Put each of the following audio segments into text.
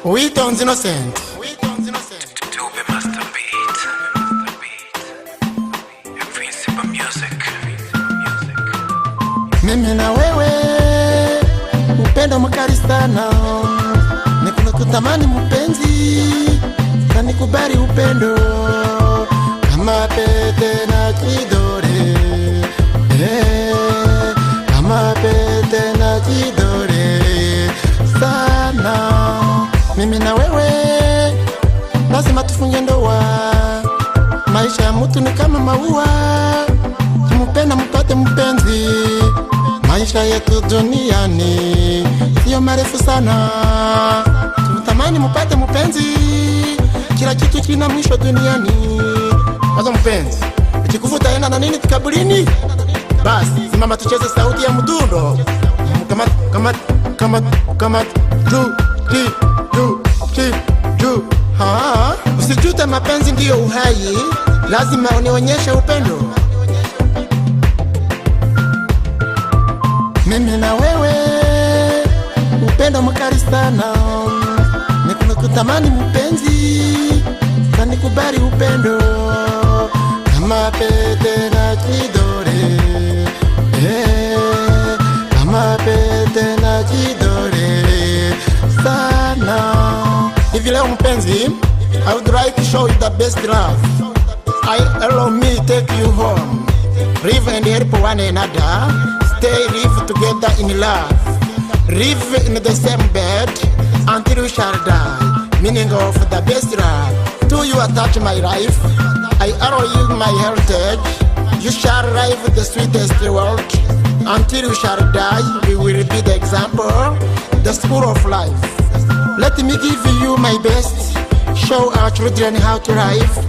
Witon's innocent. Dube Master Beat. Principal Music. Mimi na wewe upendo mkali sana, nikutamani mpenzi, na nikubali upendo kama pete na kidole, kama pete na kidole sana. Mimi na wewe lazima tufunge ndoa, maisha ya mtu ni kama maua, tumupenda mpate mpenzi. Maisha yetu duniani sio marefu sana, tunatamani mpate mpenzi, kila kitu kina mwisho duniani. Wazo mpenzi, ukikuvuta enda na nini kaburini? Basi simama tucheze sauti ya mdundo, kama du usijute, mapenzi ndiyo uhai, lazima unionyeshe upendo. Mimi na wewe upendo mkali sana, nikutamani mpenzi, na nikubali upendo kama pete na kidole, kama pete na kidole sana. Hivi leo mpenzi, I would like to show you the best love. Allow me take you home, live and help one another, stay, live together in love, live in the same bed until we shall die. Meaning of the best love. Do you attach my life? I allow you my heritage. You shall live the sweetest world until you shall die. We will be the example, the school of life. Let me give you my best, show our children how to live.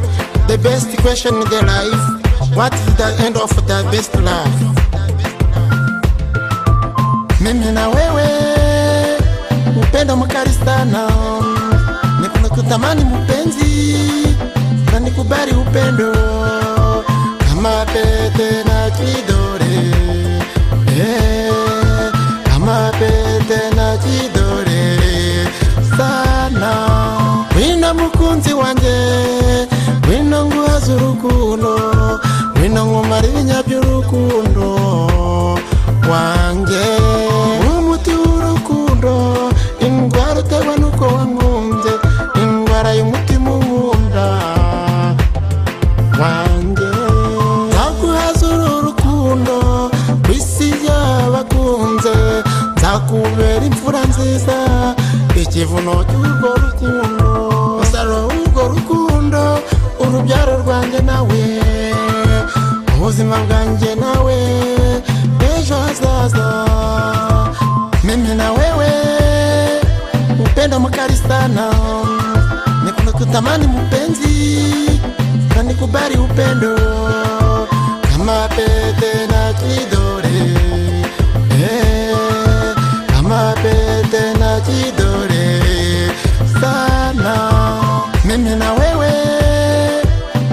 The best question in their life, what is the end of the best love? Mimi na wewe upendo mkali sana, nikutamani mpenzi, na nikubali upendo kama pete na kidole, kama pete na kidole sana. Wina mukunzi wanje, wina nguhaza urukundo, wina ngumarinya by'urukundo wanjye, umuti w'urukundo, indwara uterwa nuko wankunze, indwara y'umutima unkunda wanjye. Nzaguhaza urukundo kw'isi y'abakunze, nzakubera imfura nziza, ikivuno cy'urwo rukundo, umusaruro w'urwo rukundo, urubyaro rwanjye nawe, ubuzima bwanjye nawe, ejo hazaza. Mimi na wewe upendo mkali sana, nikutamani mpenzi, na nikubali upendo kama pete na kidole, kama pete na kidole sana. Mimi na wewe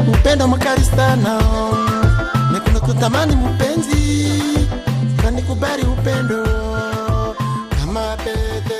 upendo mkali sana, nikutamani mpenzi, na nikubali upendo kama pete